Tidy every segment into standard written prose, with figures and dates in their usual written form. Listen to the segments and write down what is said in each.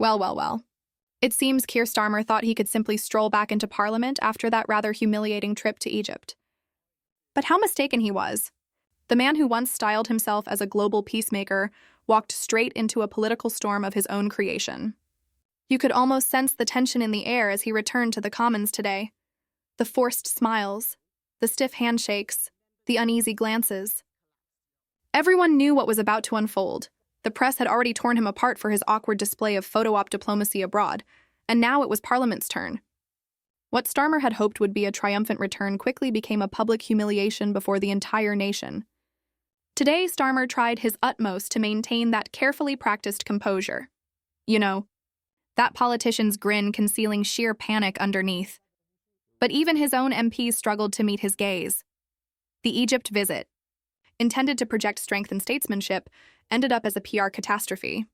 Well, well, well. It seems Keir Starmer thought he could simply stroll back into Parliament after that rather humiliating trip to Egypt. But how mistaken he was. The man who once styled himself as a global peacemaker walked straight into a political storm of his own creation. You could almost sense the tension in the air as he returned to the Commons today. The forced smiles, the stiff handshakes, the uneasy glances. Everyone knew what was about to unfold. The press had already torn him apart for his awkward display of photo-op diplomacy abroad, and now it was Parliament's turn. What Starmer had hoped would be a triumphant return quickly became a public humiliation before the entire nation. Today, Starmer tried his utmost to maintain that carefully practiced composure. You know, that politician's grin concealing sheer panic underneath. But even his own MPs struggled to meet his gaze. The Egypt visit, intended to project strength and statesmanship, ended up as a PR catastrophe.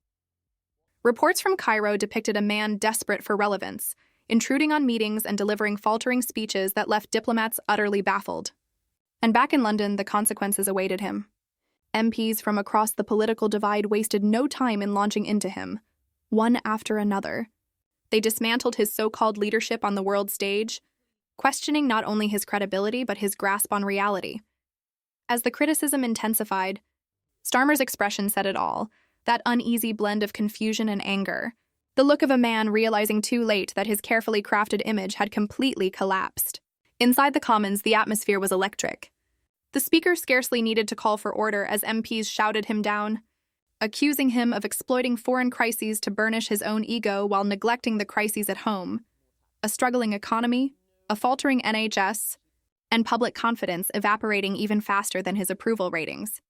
Reports from Cairo depicted a man desperate for relevance, intruding on meetings and delivering faltering speeches that left diplomats utterly baffled. And back in London, the consequences awaited him. MPs from across the political divide wasted no time in launching into him, one after another. They dismantled his so-called leadership on the world stage, questioning not only his credibility but his grasp on reality. As the criticism intensified, Starmer's expression said it all, that uneasy blend of confusion and anger, the look of a man realizing too late that his carefully crafted image had completely collapsed. Inside the Commons, the atmosphere was electric. The Speaker scarcely needed to call for order as MPs shouted him down, accusing him of exploiting foreign crises to burnish his own ego while neglecting the crises at home, a struggling economy, a faltering NHS, and public confidence evaporating even faster than his approval ratings.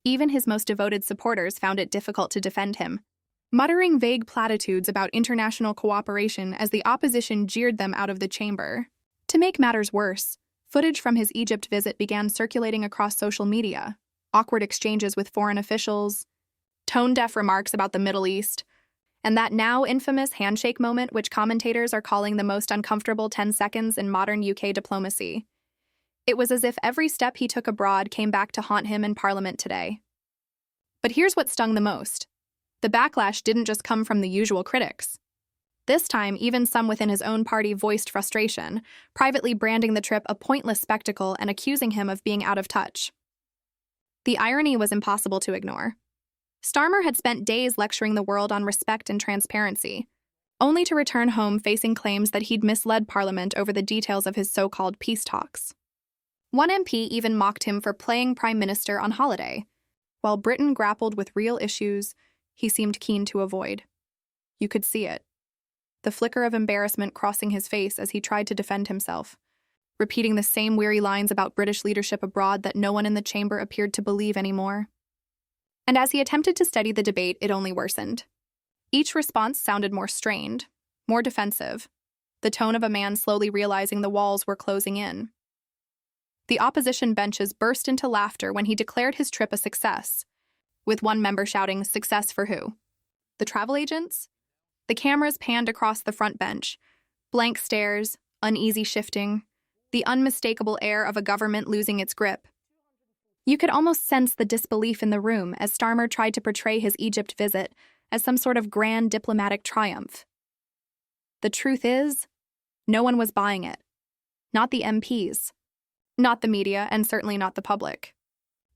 Even his most devoted supporters found it difficult to defend him, muttering vague platitudes about international cooperation as the opposition jeered them out of the chamber. To make matters worse, footage from his Egypt visit began circulating across social media, awkward exchanges with foreign officials, tone-deaf remarks about the Middle East, and that now infamous handshake moment which commentators are calling the most uncomfortable 10 seconds in modern UK diplomacy. It was as if every step he took abroad came back to haunt him in Parliament today. But here's what stung the most. The backlash didn't just come from the usual critics. This time, even some within his own party voiced frustration, privately branding the trip a pointless spectacle and accusing him of being out of touch. The irony was impossible to ignore. Starmer had spent days lecturing the world on respect and transparency, only to return home facing claims that he'd misled Parliament over the details of his so-called peace talks. One MP even mocked him for playing Prime Minister on holiday. While Britain grappled with real issues he seemed keen to avoid. You could see it. The flicker of embarrassment crossing his face as he tried to defend himself, repeating the same weary lines about British leadership abroad that no one in the chamber appeared to believe anymore. And as he attempted to steady the debate, it only worsened. Each response sounded more strained, more defensive, the tone of a man slowly realizing the walls were closing in. The opposition benches burst into laughter when he declared his trip a success, with one member shouting, "Success for who? The travel agents?" The cameras panned across the front bench, blank stares, uneasy shifting, the unmistakable air of a government losing its grip. You could almost sense the disbelief in the room as Starmer tried to portray his Egypt visit as some sort of grand diplomatic triumph. The truth is, no one was buying it. Not the MPs. Not the media, and certainly not the public.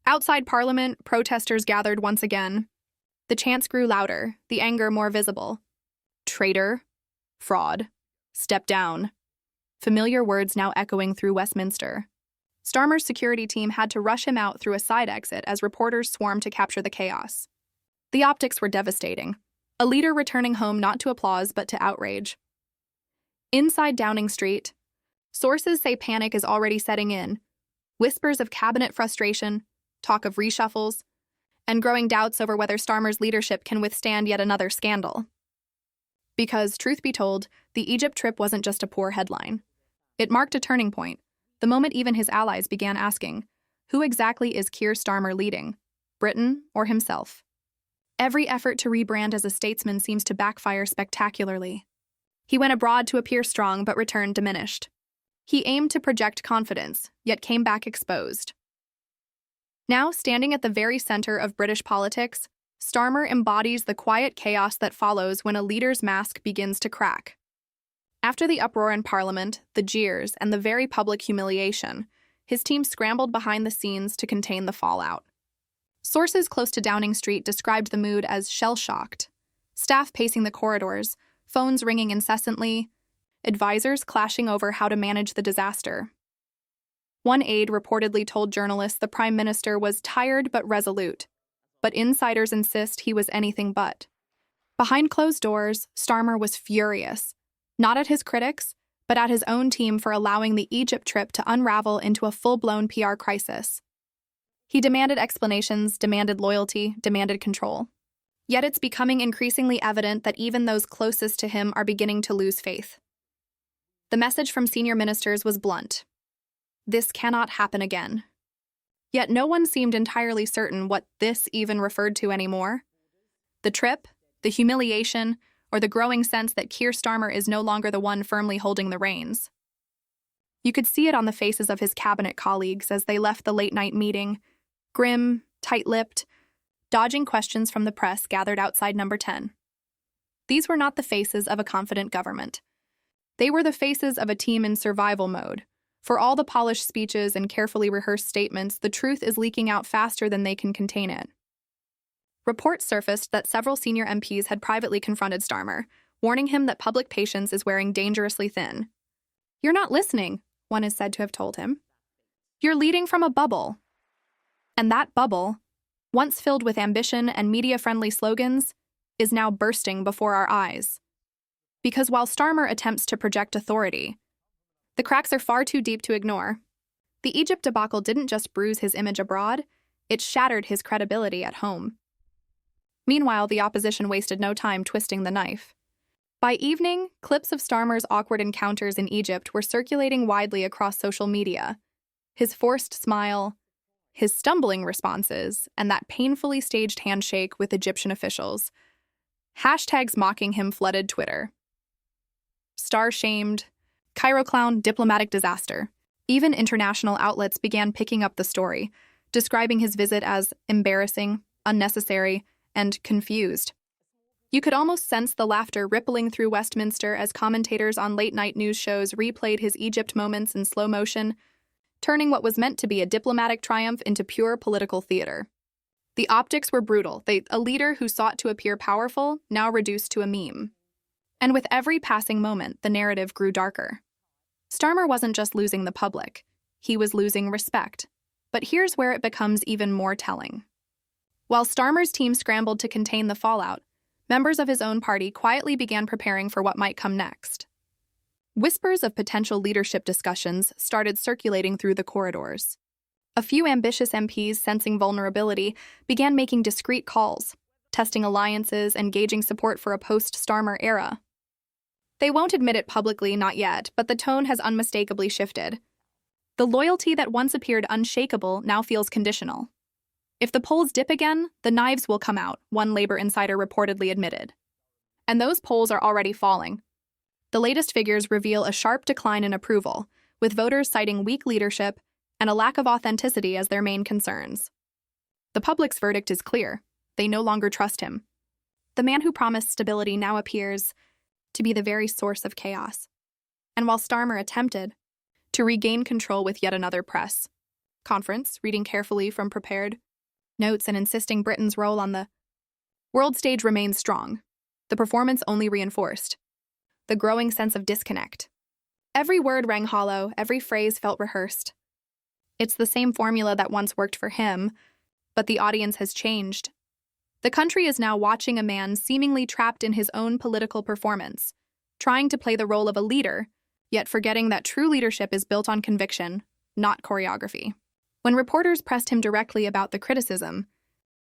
Outside Parliament, protesters gathered once again. The chants grew louder, the anger more visible. Traitor, fraud, step down. Familiar words now echoing through Westminster. Starmer's security team had to rush him out through a side exit as reporters swarmed to capture the chaos. The optics were devastating. A leader returning home not to applause but to outrage. Inside Downing Street, sources say panic is already setting in. Whispers of cabinet frustration, talk of reshuffles, and growing doubts over whether Starmer's leadership can withstand yet another scandal. Because, truth be told, the Egypt trip wasn't just a poor headline. It marked a turning point, the moment even his allies began asking, who exactly is Keir Starmer leading, Britain or himself? Every effort to rebrand as a statesman seems to backfire spectacularly. He went abroad to appear strong but returned diminished. He aimed to project confidence, yet came back exposed. Now, standing at the very center of British politics, Starmer embodies the quiet chaos that follows when a leader's mask begins to crack. After the uproar in Parliament, the jeers, and the very public humiliation, his team scrambled behind the scenes to contain the fallout. Sources close to Downing Street described the mood as shell-shocked. Staff pacing the corridors, phones ringing incessantly, advisors clashing over how to manage the disaster. One aide reportedly told journalists the Prime Minister was tired but resolute, but insiders insist he was anything but. Behind closed doors, Starmer was furious, not at his critics, but at his own team for allowing the Egypt trip to unravel into a full-blown PR crisis. He demanded explanations, demanded loyalty, demanded control. Yet it's becoming increasingly evident that even those closest to him are beginning to lose faith. The message from senior ministers was blunt. This cannot happen again. Yet no one seemed entirely certain what this even referred to anymore. The trip, the humiliation, or the growing sense that Keir Starmer is no longer the one firmly holding the reins. You could see it on the faces of his cabinet colleagues as they left the late-night meeting, grim, tight-lipped, dodging questions from the press gathered outside Number 10. These were not the faces of a confident government. They were the faces of a team in survival mode. For all the polished speeches and carefully rehearsed statements, the truth is leaking out faster than they can contain it. Reports surfaced that several senior MPs had privately confronted Starmer, warning him that public patience is wearing dangerously thin. "You're not listening," one is said to have told him. "You're leading from a bubble." And that bubble, once filled with ambition and media-friendly slogans, is now bursting before our eyes. Because while Starmer attempts to project authority, the cracks are far too deep to ignore. The Egypt debacle didn't just bruise his image abroad, it shattered his credibility at home. Meanwhile, the opposition wasted no time twisting the knife. By evening, clips of Starmer's awkward encounters in Egypt were circulating widely across social media. His forced smile, his stumbling responses, and that painfully staged handshake with Egyptian officials. Hashtags mocking him flooded Twitter. Star-shamed, Cairo clown, diplomatic disaster. Even international outlets began picking up the story, describing his visit as embarrassing, unnecessary, and confused. You could almost sense the laughter rippling through Westminster as commentators on late-night news shows replayed his Egypt moments in slow motion, turning what was meant to be a diplomatic triumph into pure political theater. The optics were brutal. A leader who sought to appear powerful, now reduced to a meme. And with every passing moment, the narrative grew darker. Starmer wasn't just losing the public, he was losing respect. But here's where it becomes even more telling. While Starmer's team scrambled to contain the fallout, members of his own party quietly began preparing for what might come next. Whispers of potential leadership discussions started circulating through the corridors. A few ambitious MPs, sensing vulnerability, began making discreet calls, testing alliances and gauging support for a post-Starmer era. They won't admit it publicly, not yet, but the tone has unmistakably shifted. The loyalty that once appeared unshakable now feels conditional. If the polls dip again, the knives will come out, one Labour insider reportedly admitted. And those polls are already falling. The latest figures reveal a sharp decline in approval, with voters citing weak leadership and a lack of authenticity as their main concerns. The public's verdict is clear. They no longer trust him. The man who promised stability now appears to be the very source of chaos. And while Starmer attempted to regain control with yet another press conference, reading carefully from prepared notes and insisting Britain's role on the world stage remains strong, the performance only reinforced the growing sense of disconnect. Every word rang hollow, every phrase felt rehearsed. It's the same formula that once worked for him, but the audience has changed. The country is now watching a man seemingly trapped in his own political performance, trying to play the role of a leader, yet forgetting that true leadership is built on conviction, not choreography. When reporters pressed him directly about the criticism,